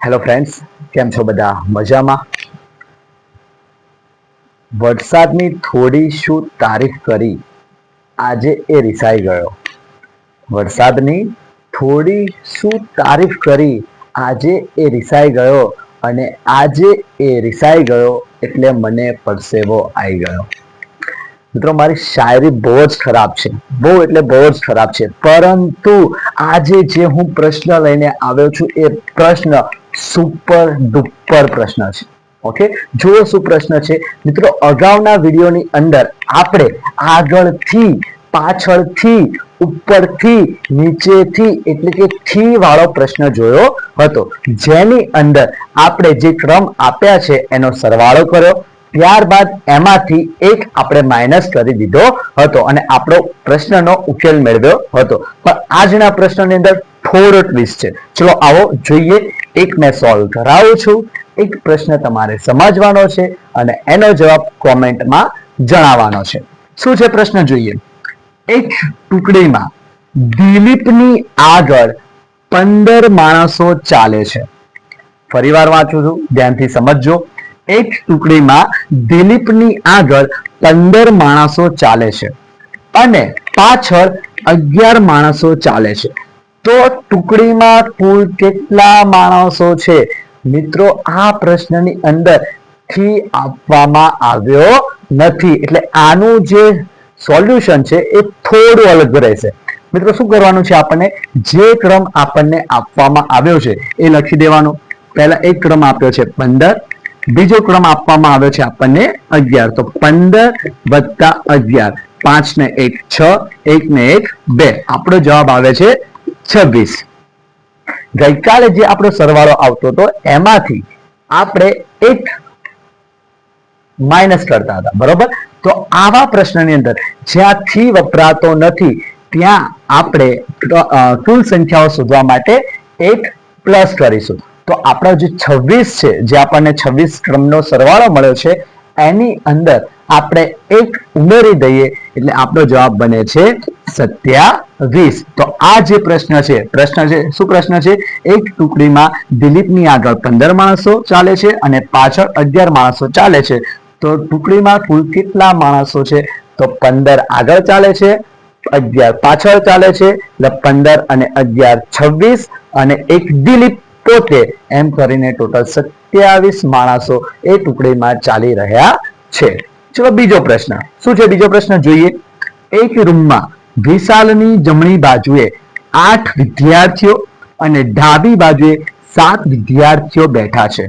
Hello friends, કેમ છો બધા? મજામાં? વરસાદની થોડી શું તારીફ કરી, આજે એ રિસાઈ ગયો. વરસાદની થોડી શું તારીફ કરી, આજે એ રિસાઈ ગયો. અને આજે એ રિસાઈ ગયો એટલે મને પરસેવો આવી ગયો. મિત્રો, મારી શાયરી બહુ જ ખરાબ છે, બહુ એટલે બહુ જ ખરાબ છે, પરંતુ આજે જે હું પ્રશ્ન લઈને આવ્યો છું એ પ્રશ્ન સુપર ડુપર પ્રશ્ન છે. ઓકે, જુઓ શું પ્રશ્ન છે મિત્રો. અગાઉના વિડીયોની અંદર આપણે આગળથી, પાછળથી, ઉપરથી, નીચેથી એટલે કે થી વાળો પ્રશ્ન જોયો હતો, જેની અંદર આપણે જે ક્રમ આપ્યા છે એનો સરવાળો કર્યો, ત્યારબાદ એમાંથી એક આપણે માઇનસ કરી દીધો હતો અને આપણો પ્રશ્નનો ઉકેલ મેળવ્યો હતો. પણ આજના પ્રશ્નની અંદર થોડો ટ્વિસ્ટ છે. ચલો આવો જોઈએ. એક મેં સોલ્વ કરાવું છું, એક પ્રશ્ન તમારે સમજવાનો છે અને એનો જવાબ કોમેન્ટમાં જણાવવાનો છે. શું છે પ્રશ્ન જોઈએ. એક ટુકડીમાં દિલીપની આગળ 15 માણસો ચાલે છે. ફરીવાર વાંચું છું, ધ્યાનથી સમજજો. એક ટુકડીમાં દિલીપની આગળ 15 માણસો ચાલે છે અને પાછળ 11 માણસો ચાલે છે. તો ટુકડીમાં કુલ કેટલા માણસો છે? મિત્રો, આ પ્રશ્નની અંદર થી આપવામાં આવ્યો નથી, એટલે આનું જે સોલ્યુશન છે એ થોડું અલગ રહેશે. મિત્રો, શું કરવાનું છે? આપણને જે ક્રમ આપણને આપવામાં આવ્યો છે એ લખી દેવાનો. પહેલા એક ક્રમ આપ્યો છે 15, બીજો ક્રમ આપવામાં આવ્યો છે આપણને 11. તો 15 વત્તા 11, 5 ને 1 6, 1 ને 1 2, આપણો જવાબ આવે છે 26. ગઈકાલે જે આપણો સરવાળો આવતો હતો એમાંથી આપણે એક માઇનસ કરતા હતા, બરોબર? તો આવા પ્રશ્નની અંદર જ્યાંથી વપરાતો નથી ત્યાં આપણે કુલ સંખ્યાઓ શોધવા માટે એક પ્લસ કરીશું. તો આપણો જે 26 છે, જે આપણને 26 ક્રમનો સરવાળો મળ્યો છે, એની અંદર આપણે એક ઉમેરી દઈએ એટલે આપણો જવાબ બને છે 27. તો આ જે પ્રશ્ન છે શું પ્રશ્ન છે? એક ટુકડીમાં દિલીપની આગળ 15 માણસો ચાલે છે અને પાછળ 11 માણસો ચાલે છે. તો ટુકડીમાં કુલ કેટલા માણસો છે? તો 15 આગળ ચાલે છે, 11 પાછળ ચાલે છે, એટલે 15 અને 11 26 અને એક દિલીપ પોતે, એમ કરીને ટોટલ 27 માણસો એ ટુકડીમાં ચાલી રહ્યા છે. ચલો બીજો પ્રશ્ન. શું છે બીજો પ્રશ્ન જોઈએ. એક રૂમમાં વિશાલની જમણી બાજુએ 8 વિદ્યાર્થીઓ અને ડાબી બાજુએ 7 વિદ્યાર્થીઓ બેઠા છે.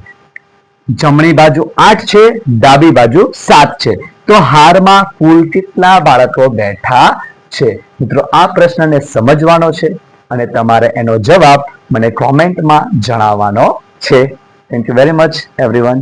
જમણી બાજુ 8 છે, ડાબી બાજુ 7 છે. તો હારમાં કુલ કેટલા બાળકો બેઠા છે? મિત્રો, આ પ્રશ્નને સમજવાનો છે અને તમારે એનો જવાબ મને કોમેન્ટમાં જણાવવાનો છે. Thank you very much everyone.